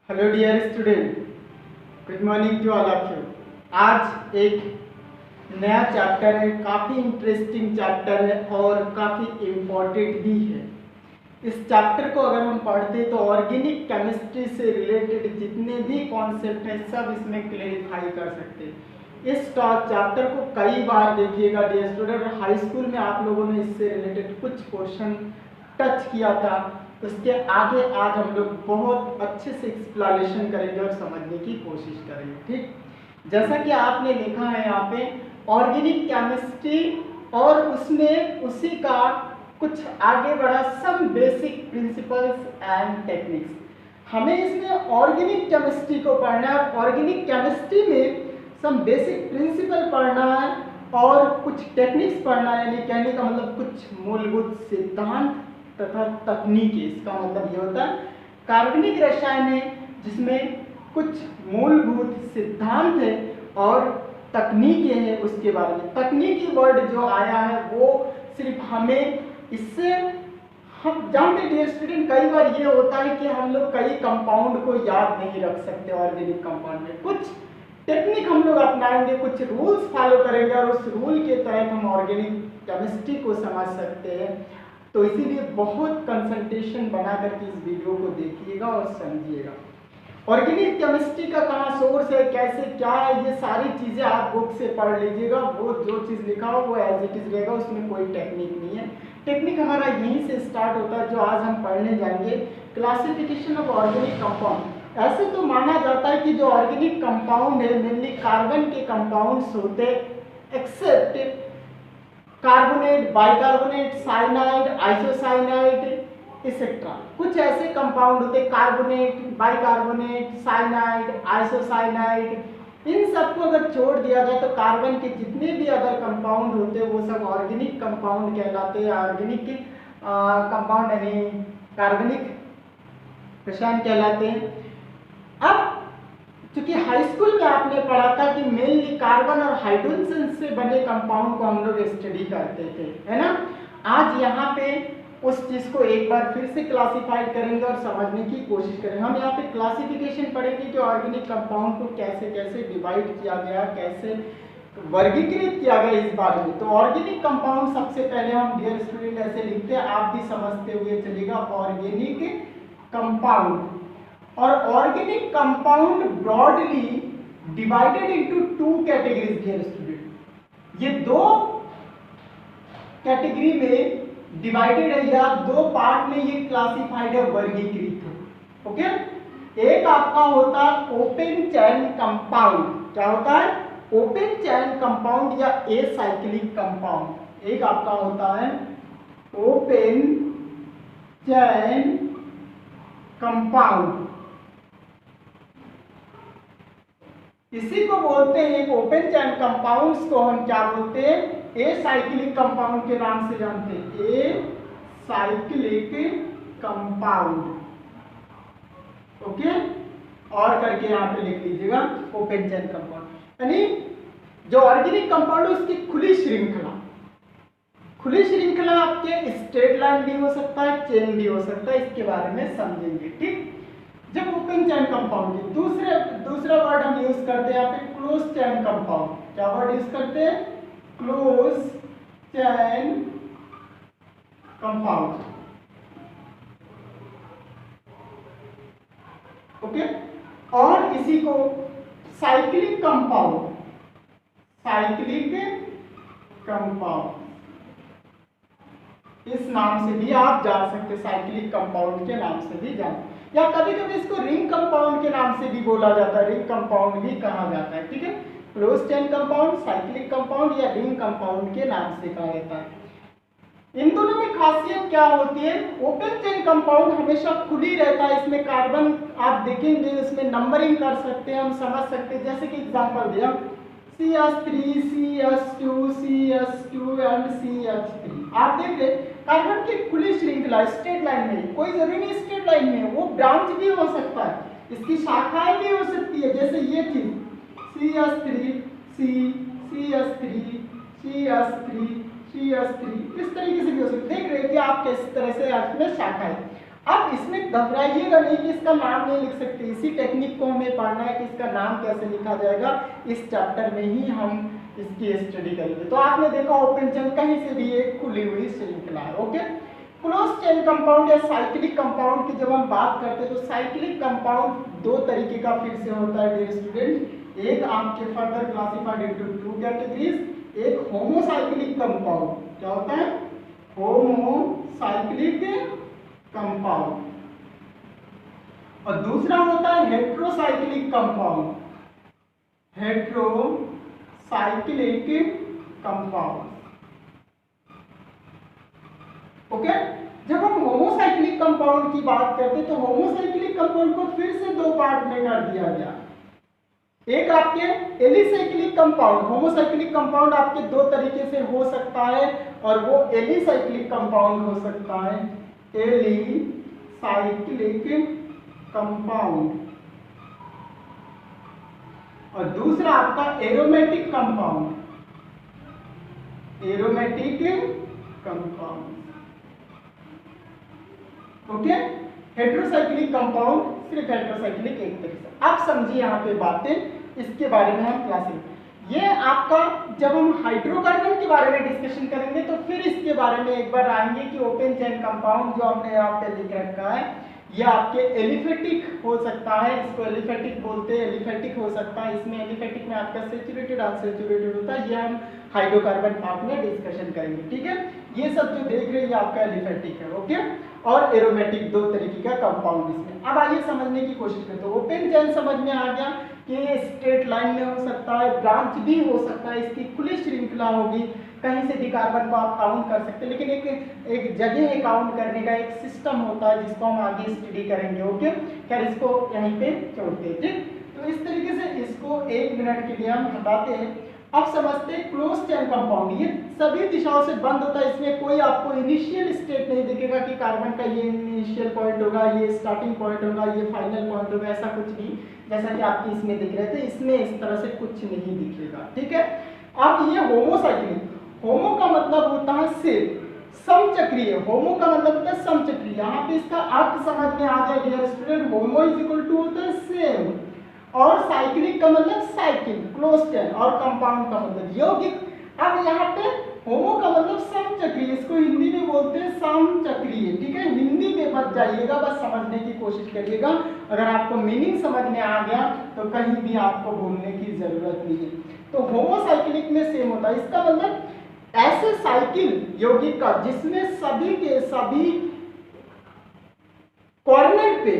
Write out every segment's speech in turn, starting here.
Hello dear student, good morning to all of you. आज एक नया चैप्टर है, काफ़ी इंटरेस्टिंग चैप्टर है और काफ़ी इम्पोर्टेंट भी है। इस चैप्टर को अगर हम पढ़ते तो ऑर्गेनिक केमिस्ट्री से रिलेटेड जितने भी कॉन्सेप्ट हैं सब इसमें क्लेरिफाई कर सकते हैं। इस चैप्टर को कई बार देखिएगा डियर स्टूडेंट, हाई स्कूल में आप लोगों ने इससे रिलेटेड कुछ क्वेश्चन टच किया था। उसके आगे आज हम लोग बहुत अच्छे से एक्सप्लेनेशन करेंगे और समझने की कोशिश करेंगे। ठीक, जैसा कि आपने लिखा है यहाँ पे ऑर्गेनिक केमिस्ट्री और उसमें उसी का कुछ आगे बढ़ा some basic principles and techniques. हमें इसमें ऑर्गेनिक केमिस्ट्री को पढ़ना है। ऑर्गेनिक केमिस्ट्री में सम बेसिक प्रिंसिपल पढ़ना है और कुछ टेक्निक्स पढ़ना है, यानी कहने का मतलब कुछ मूलभूत सिद्धांत तथा तकनीकी। इसका मतलब ये होता है कार्बनिक रसायन है जिसमें कुछ मूलभूत सिद्धांत है और तकनीकें हैं उसके बारे में। तकनीकी वर्ड जो आया है वो सिर्फ हमें इससे हम जानते डियर स्टूडेंट, कई बार ये होता है कि हम लोग कई कंपाउंड को याद नहीं रख सकते। ऑर्गेनिक कंपाउंड में कुछ टेक्निक हम लोग अपनाएंगे, कुछ रूल्स फॉलो करेंगे और उस रूल के तहत हम ऑर्गेनिक केमिस्ट्री को समझ सकते हैं। तो इसीलिए बहुत कंसंट्रेशन बना करके इस वीडियो को देखिएगा और समझिएगा। ऑर्गेनिक केमिस्ट्री का कहाँ सोर्स है, कैसे क्या है, ये सारी चीज़ें आप बुक से पढ़ लीजिएगा। वो जो चीज़ लिखा हो वो एज इट इज रहेगा, उसमें कोई टेक्निक नहीं है। टेक्निक हमारा यहीं से स्टार्ट होता है जो आज हम पढ़ने जाएंगे, क्लासिफिकेशन ऑफ ऑर्गेनिक कंपाउंड। ऐसे तो माना जाता है कि जो ऑर्गेनिक कंपाउंड है मेनली कार्बन के कंपाउंड्स होते except carbonate, bicarbonate, cyanide, isocyanide etcetera. कुछ ऐसे कंपाउंड होते कार्बोनेट, बाइकार्बोनेट, साइनाइड, आइसोसाइनाइड, इन सबको अगर छोड़ दिया जाए तो कार्बन के जितने भी अदर कंपाउंड होते हैं वो सब ऑर्गेनिक कंपाउंड कहलाते हैं। ऑर्गेनिक कंपाउंड यानी कार्बनिक रसायन कहलाते हैं। अब क्योंकि हाई स्कूल में आपने पढ़ा था कि मेनली कार्बन और हाइड्रोजन से बने कंपाउंड को हम लोग स्टडी करते थे, है ना। आज यहाँ पे उस चीज़ को एक बार फिर से क्लासिफाइड करेंगे और समझने की कोशिश करेंगे। हम यहाँ पे क्लासिफिकेशन पढ़ेंगे कि ऑर्गेनिक कंपाउंड को कैसे कैसे डिवाइड किया गया, कैसे वर्गीकृत किया गया इस बारे में। तो ऑर्गेनिक कंपाउंड सबसे पहले हम डियर स्टूडेंट ऐसे लिखते हैं, आप भी समझते हुए चलेगा। ऑर्गेनिक कंपाउंड और organic compound broadly divided into two categories dear student. ये दो कैटेगरी में डिवाइडेड है या दो पार्ट में ये क्लासिफाइड है, वर्गीकृत है। ओके, एक आपका होता है ओपन चैन कंपाउंड। क्या होता है? ओपन चैन कंपाउंड या एसाइक्लिक कंपाउंड। एक आपका होता है ओपन चैन कंपाउंड, इसी को बोलते हैं। ओपन चैन कंपाउंड्स को हम क्या बोलते हैं? एसाइक्लिक कंपाउंड के नाम से जानते हैं, एसाइक्लिक कंपाउंड। ओके, और करके यहाँ पे लिख लीजिएगा ओपन चैन कंपाउंड। यानी जो ऑर्गेनिक कंपाउंड है उसकी खुली श्रृंखला। खुली श्रृंखला आपके स्ट्रेट लाइन भी हो सकता है, चेन भी हो सकता है, इसके बारे में समझेंगे। ठीक, जब ओपन चैन कंपाउंड की दूसरा वर्ड हम यूज करते हैं यहाँ पे क्लोज चैन कंपाउंड। क्या वर्ड यूज करते हैं? क्लोज चैन कंपाउंड। ओके, और इसी को साइक्लिक कंपाउंड, साइक्लिक कंपाउंड इस नाम से भी आप जान सकते, साइक्लिक कंपाउंड के नाम से भी जान, या कभी कभी इसको रिंग कंपाउंड के नाम से भी बोला जाता है, रिंग कंपाउंड भी कहा जाता है। ठीक है, close chain compound, cyclic compound या रिंग कंपाउंड के नाम से कहा जाता है। इन दोनों में खासियत क्या होती है? ओपन चेन कंपाउंड हमेशा खुली रहता है, इसमें कार्बन आप देखेंगे इसमें नंबरिंग कर सकते हैं, हम समझ सकते हैं। जैसे कि एग्जांपल दिया CH3, CH2, CH2 and CH3। आप देख रहे कार्बन की खुली श्रृंखला स्ट्रेट लाइन में, कोई जरूरी नहीं स्ट्रेट लाइन में, वो ब्रांच भी हो सकता है, इसकी शाखाएं भी हो सकती है। जैसे ये चीज CH3, CH3, CH3, CH3 इस तरीके से भी हो सकती है। देख रहे हैं कि आप किस तरह से इसमें शाखाएं अब इसमें घबराइएगा नहीं कि इसका नाम नहीं लिख सकते, इसी टेक्निक को हमें पढ़ना है कि इसका नाम कैसे लिखा जाएगा, इस चैप्टर में ही हम इसकी स्टडी करेंगे। तो आपने देखा ओपन चेन कहीं से भी एक खुली हुई श्रृंखला है। ओके, क्लोज चेन कंपाउंड या साइक्लिक कंपाउंड की जब हम बात करते हैं तो साइक्लिक कंपाउंड दो तरीके का फिर से होता है डियर स्टूडेंट। एक आपके further classified into two categories, एक होमोसाइक्लिक कंपाउंड, क्या होता है, होमोसाइक्लिक कंपाउंड, और दूसरा होता है heterocyclic compound, heterocyclic compound. Okay, जब हम होमोसाइक्लिक कंपाउंड की बात करते हैं तो होमोसाइक्लिक कंपाउंड को फिर से दो पार्ट में कर दिया गया। एक आपके एलिसाइक्लिक कंपाउंड, होमोसाइक्लिक कंपाउंड आपके दो तरीके से हो सकता है और वो एलिसाइक्लिक कंपाउंड हो सकता है, एलिसाइक्लिक कंपाउंड, और दूसरा आपका aromatic compound, aromatic compound. Okay, heterocyclic compound सिर्फ हेट्रोसाइक्लिक एक तरीके से। आप समझिए यहाँ पे बातें, इसके बारे में हम क्लास में, ये आपका जब हम हाइड्रोकार्बन के बारे में डिस्कशन करेंगे तो फिर इसके बारे में एक बार आएंगे कि ओपन चेन कंपाउंड जो हमने यहाँ पे लिख रखा है ये आपके एलिफेटिक हो सकता है, इसको एलिफेटिक बोलते हैं, एलिफेटिक हो सकता है, इसमें एलिफेटिक में आपका सेचुरेटेड अनसेचुरेटेड होता है, ये हम हाइड्रोकार्बन पार्ट में डिस्कशन करेंगे। ठीक है, ये सब जो देख रहे हैं ये आपका एलिफेटिक है। ओके, और एरोमेटिक दो तरीके का कंपाउंड इसमें। अब आइए समझने की कोशिश करें। तो ओपन चेन समझ में आ गया कि ये स्ट्रेट लाइन में हो सकता है, ब्रांच भी हो सकता है, इसकी खुली श्रृंखला होगी, कहीं से भी कार्बन को आप काउंट कर सकते हैं, लेकिन एक जगह काउंट करने का एक सिस्टम होता है जिसको हम आगे स्टडी करेंगे। ओके, क्या इसको यहीं पे छोड़ते हैं। ठीक, तो इस तरीके से इसको एक मिनट के लिए हम हटाते हैं। अब समझते हैं क्लोज चेन कंपाउंड, ये सभी दिशाओं से बंद होता है, इसमें कोई आपको इनिशियल स्टेट नहीं दिखेगा कि कार्बन का ये इनिशियल पॉइंट होगा, ये स्टार्टिंग पॉइंट होगा, ये फाइनल पॉइंट होगा, ऐसा कुछ नहीं, जैसा कि आपकी इसमें दिख रहे थे, इसमें इस तरह से कुछ नहीं दिखेगा। ठीक है, अब ये होमोसाइक्लिक, होमो का मतलब होता है सेम, समचक्रीय, होमो का मतलब होता है समचक्रीय। यहाँ पे इसका अर्थ समझ में आ जाए dear student, homo is equal to होता है सेम, और साइक्लिक का मतलब साइकिल, क्लोज चेन, और कंपाउंड का मतलब यौगिक। अब यहाँ पे होमो का मतलब समचक्रीय, इसको हिंदी में बोलते हैं समचक्रीय। ठीक है, हिंदी में मत जाइएगा, बस समझने की कोशिश करिएगा, अगर आपको मीनिंग समझ में आ गया तो कहीं भी आपको भूलने की जरूरत नहीं है। तो होमोसाइक्लिक में सेम होता है, इसका मतलब ऐसे साइकिल यौगिक का जिसमें सभी के सभी कॉर्नर पे,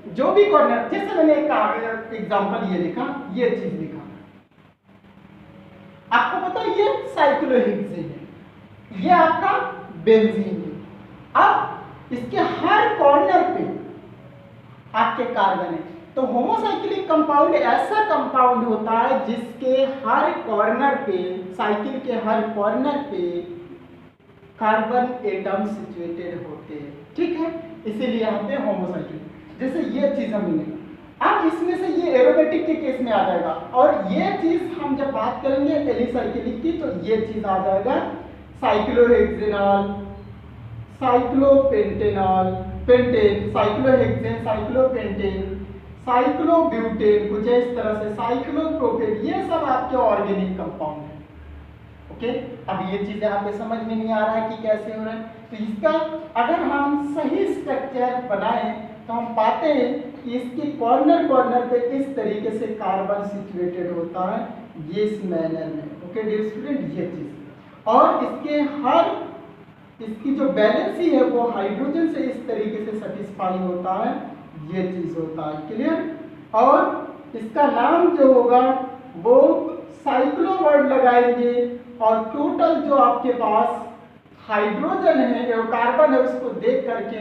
जो भी कॉर्नर, जैसे मैंने एक एग्जांपल ये लिखा, ये चीज लिखा, आपको पता है ये साइक्लोहेक्सेन है, ये आपका बेंजीन है। अब इसके हर कॉर्नर पे आपके कार्बन है। तो होमोसाइक्लिक कंपाउंड ऐसा कंपाउंड होता है जिसके हर कॉर्नर पे, साइकिल के हर कॉर्नर पे कार्बन एटम सिचुएटेड होते हैं। ठीक है, इसीलिए यहाँ पे होमोसाइक्लिक, जैसे ये चीज हमने, अब इसमें से ये एरोमेटिक के केस में आ जाएगा, और ये चीज हम जब बात करेंगे एलिसाइक्लिक की तो ये चीज आ जाएगा cyclohexanol, cyclopentanol, pentane, cyclohexane, cyclopentane, cyclobutane, कुछ इस तरह से, साइक्लोप्रोपेन, ये सब आपके ऑर्गेनिक कंपाउंड है। ओके, अब ये चीजें आपको समझ में नहीं आ रहा है कि कैसे हो रहा है, तो इसका अगर हम सही स्ट्रक्चर बनाएं तो हम पाते हैं कि इसके कॉर्नर कॉर्नर पे इस तरीके से कार्बन सिचुएटेड होता है, ये इस मैनर में। ओके डियर स्टूडेंट, ये चीज, और इसके हर, इसकी जो बैलेंसी है वो हाइड्रोजन से इस तरीके से सेटिस्फाई होता है, ये चीज होता है। क्लियर, और इसका नाम जो होगा वो साइक्लो वर्ड लगाएंगे, और टोटल जो आपके पास हाइड्रोजन है, जो कार्बन है, उसको देख करके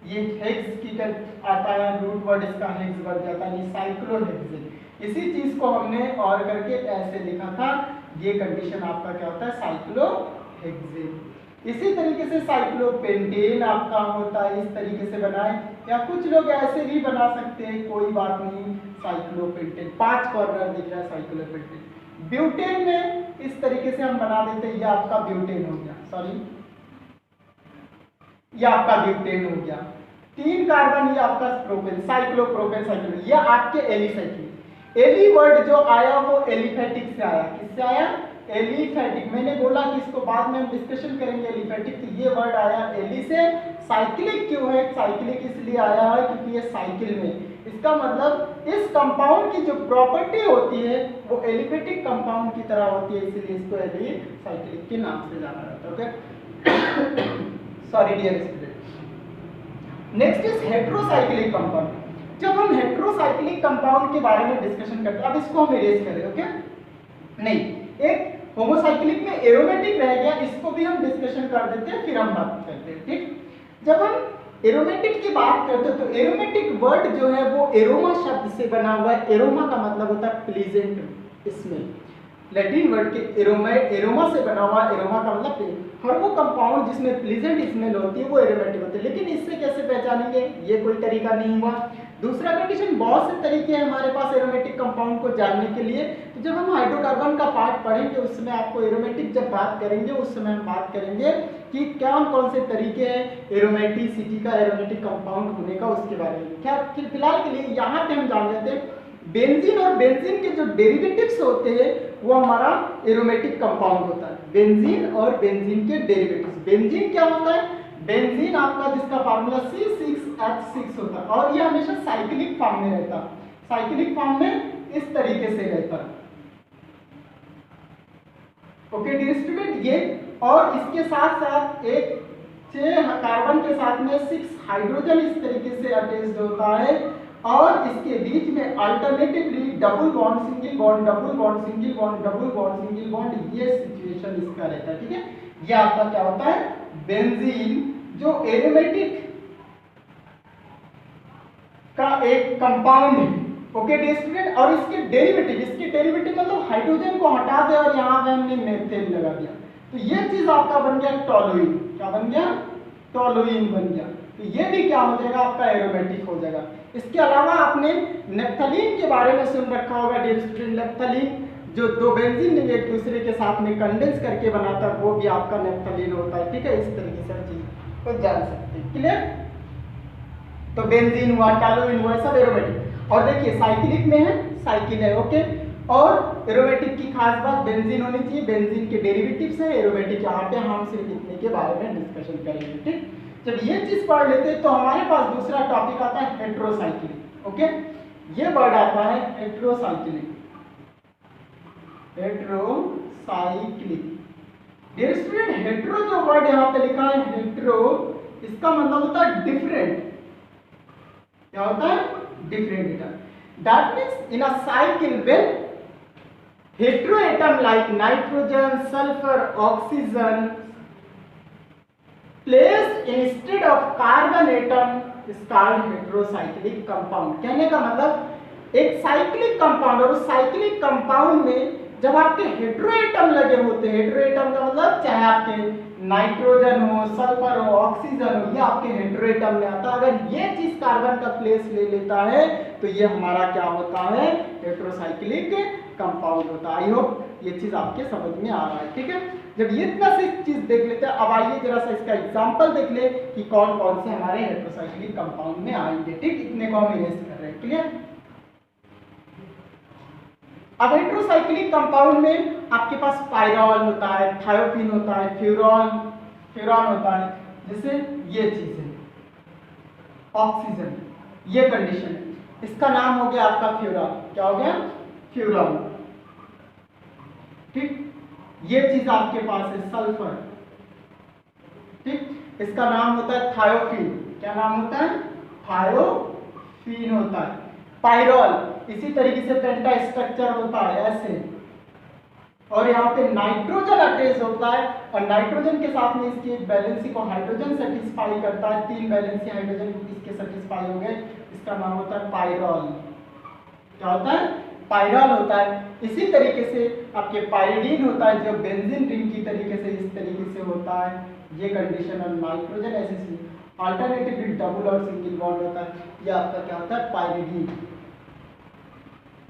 ये हेक्स की तरफ आता है, रूट वर्ड इसका हेक्स बन जाता है, ये साइक्लोहेक्सेन। इसी चीज को हमने और करके ऐसे लिखा था, ये कंडीशन आपका क्या होता है, साइक्लोहेक्सेन। इसी तरीके से साइक्लोपेंटेन आपका होता है, इस तरीके से बनाए, या कुछ लोग ऐसे भी बना सकते हैं, कोई बात नहीं, साइक्लोपेंटेन, 5 कॉर्नर दिख रहा है साइक्लोपेंटेन। ब्यूटेन में इस तरीके से हम बना देते हैं, ये आपका ब्यूटेन हो गया, सॉरी ये आपका ब्यूटेन हो गया। 3 कार्बन ये आपका प्रोपेन, साइक्लोप्रोपेन साइक्लो, ये आपके एलिफेटिक। एली वर्ड जो आया वो एलिफेटिक से आया। किससे आया? एलिफेटिक। मैंने बोला कि इसको बाद में हम डिस्कशन करेंगे एलिफेटिक, तो ये वर्ड आया एली से। साइक्लिक क्यों है? साइक्लिक इसलिए आया है क्योंकि ये साइकिल में, इसका मतलब इस कंपाउंड की जो प्रॉपर्टी होती है वो एलिफेटिक कंपाउंड की तरह होती है, इसलिए इसको एली साइक्लिक के नाम से जाना जाता है। Okay, sorry dear student. Next is heterocyclic compound. जब हम हेट्रोसाइक्लिक कंपाउंड के बारे में डिस्कशन करते हैं, अब इसको हम इरेज करें। ओके, नहीं, एक होमोसाइक्लिक में एरोमेटिक रह गया, इसको भी हम डिस्कशन कर देते हैं, फिर हम बात करते हैं। ठीक, जब हम एरोमेटिक की बात करते हैं तो एरोमेटिक वर्ड जो है वो एरोमा शब्द से बना हुआ है। एरोमा का मतलब होता है प्लीजेंट स्मेल, लैटिन वर्ड के एरोमा से बना हुआ। एरोमा का मतलब हर वो कंपाउंड जिसमें प्लीजेंट स्मेल होती है वो एरोमेटिक होते हैं। लेकिन इससे कैसे पहचानेंगे? ये कोई तरीका नहीं हुआ। दूसरा कंडीशन, बहुत से तरीके हैं हमारे पास एरोमेटिक कंपाउंड को जानने के लिए। तो जब हम हाइड्रोकार्बन का पार्ट पढ़ेंगे उसमें आपको एरोमेटिक जब बात करेंगे उस समय हम बात करेंगे कि क्या कौन से तरीके हैं एरोमेटिसिटी का, एरोमेटिक कंपाउंड होने का, उसके बारे में। क्या फिलहाल के लिए यहाँ पे हम जान लेते हैं बेंजीन और बेंजीन के जो डेरिवेटिव्स होते हैं वो हमारा एरोमेटिक कंपाउंड होता है। बेंजीन और बेंजीन के डेरिवेटिव्स। बेंजीन क्या होता है? बेंजीन आपका जिसका फार्मूला C6H6 होता है और ये हमेशा साइक्लिक फॉर्म में रहता है। साइक्लिक फॉर्म में इस तरीके से रहता है। ओके डियर स्टूडेंट, ये और इसके साथ साथ एक 6 कार्बन के साथ में 6 हाइड्रोजन इस तरीके से अटैच्ड होता है और इसके बीच में alternatively double bond, single bond, double bond, single bond, double bond, single bond, ये सिचुएशन इसका रहता है। ठीक है, ये आपका क्या होता है? बेंजीन, जो एरोमेटिक का एक कंपाउंड है। ओके डियर स्टूडेंट, और इसके डेरिवेटिव मतलब हाइड्रोजन को हटा दे और यहाँ पे हमने मेथेन लगा दिया, तो ये चीज आपका बन गया टोलुइन। क्या बन गया? टोलुइन बन गया। तो ये भी क्या हो जाएगा? आपका एरोमेटिक हो जाएगा। इसके अलावा आपने नेप्थलीन के बारे में सुन रखा होगा डियर स्टूडेंट। नेप्थलीन जो दो बेंजीन एक दूसरे के साथ में कंडेंस करके बनाता है वो भी आपका नेप्थलीन होता है। ठीक है, इस तरीके से चीज को जान सकते हैं। क्लियर? तो बेंजीन हुआ, टोलुइन हुआ, सब एरोमेटिक। और देखिए साइक्लिक में है, साइकिल है। ओके, और एरोमेटिक की खास बात बेंजीन होनी चाहिए। बेंजीन के डेरिवेटिव्स है एरोमेटिक। यहाँ पे हम सिर्फ इतने के बारे में डिस्कशन करेंगे। ठीक, जब ये चीज पढ़ लेते हैं तो हमारे पास दूसरा टॉपिक आता है हेट्रोसाइक्लिक। ओके, ये वर्ड आता है heterocyclic. Heterocyclic dear student, hetero जो वर्ड यहाँ पे लिखा है हेट्रो, इसका मतलब होता है डिफरेंट। क्या होता है? Different. That means in a cycle when hetero atom like nitrogen, sulphur, oxygen placed instead of carbon atom is called heterocyclic compound। कहने का मतलब एक साइक्लिक कंपाउंड, और उस साइक्लिक कंपाउंड में जब आपके हेट्रो एटम लगे होते हैं, हेट्रो एटम का मतलब चाहे आपके नाइट्रोजन हो, सल्फर हो, ऑक्सीजन हो, ये आपके हेट्रो एटम में आता है। अगर ये चीज कार्बन का प्लेस ले लेता है तो ये हमारा क्या होता है? हेट्रोसाइक्लिक कंपाउंड होता है। आई होप ये चीज आपके समझ में आ रहा है। ठीक है, जब ये इतना सी चीज देख लेते हैं, अब आइए जरा सा इसका एग्जांपल देख ले कि कौन कौन से हमारे हेट्रोसाइक्लिक कंपाउंड में आएंगे। ठीक, इतने को हम इरेज कर रहे हैं। क्लियर? अब हेट्रोसाइक्लिक कंपाउंड में आपके पास पायरॉल होता है, थायोपीन होता है, फ्यूरॉन होता है। जैसे ये चीज है ऑक्सीजन, ये कंडीशन है, इसका नाम हो गया आपका फ्यूरॉन। क्या हो गया? फ्यूरॉन। ठीक, ये चीज आपके पास है सल्फर। ठीक, इसका नाम होता है थायोफीन। क्या नाम होता है? थायोफीन होता है। पायरॉल इसी तरीके से पेंटा स्ट्रक्चर होता है ऐसे, और यहाँ पे नाइट्रोजन अटैच होता है और नाइट्रोजन के साथ में इसकी एक वैलेंसी को हाइड्रोजन सेटिस्फाई करता है। 3 वैलेंसी हाइड्रोजन इसके सेटिस्फाई हो गए, इसका नाम होता है पायरॉल। क्या होता है? पायरॉल होता है। इसी तरीके से आपके पायरिडीन होता है जो बेंजीन रिंग की तरीके से इस तरीके से होता है, ये कंडीशन। और नाइट्रोजन ऐसे अल्टरनेटिवली डबल और सिंगल बॉन्ड होता है, ये आपका क्या होता है? Pyridine.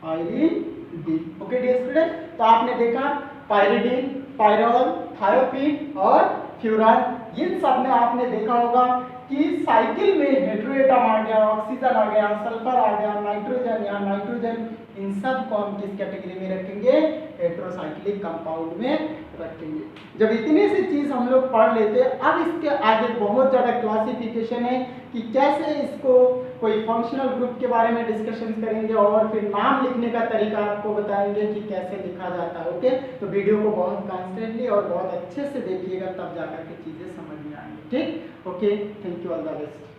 Pyridine. Okay dear student, तो आपने देखा पायरिडीन, पायरॉल, थायोपीन और फ्यूरान, इन सब में आपने देखा होगा कि साइकिल में हेटेरोएटम आ गया, ऑक्सीजन आ गया, सल्फर आ गया, नाइट्रोजन या नाइट्रोजन, इन सब को हम किस कैटेगरी में रखेंगे? हेटेरोसाइक्लिक कंपाउंड में रखेंगे। जब इतनी सी चीज हम लोग पढ़ लेते हैं, अब इसके आगे बहुत ज़्यादा क्लासिफिकेशन है कि कैसे इसको कोई फंक्शनल ग्रुप के बारे में डिस्कशन करेंगे और फिर नाम लिखने का तरीका आपको बताएंगे कि कैसे लिखा जाता है। ओके, तो वीडियो को बहुत कॉन्स्टेंटली और बहुत अच्छे से देखिएगा, तब जाकर के चीज़ें समझ में आएंगी। ठीक, okay, thank you, all the best.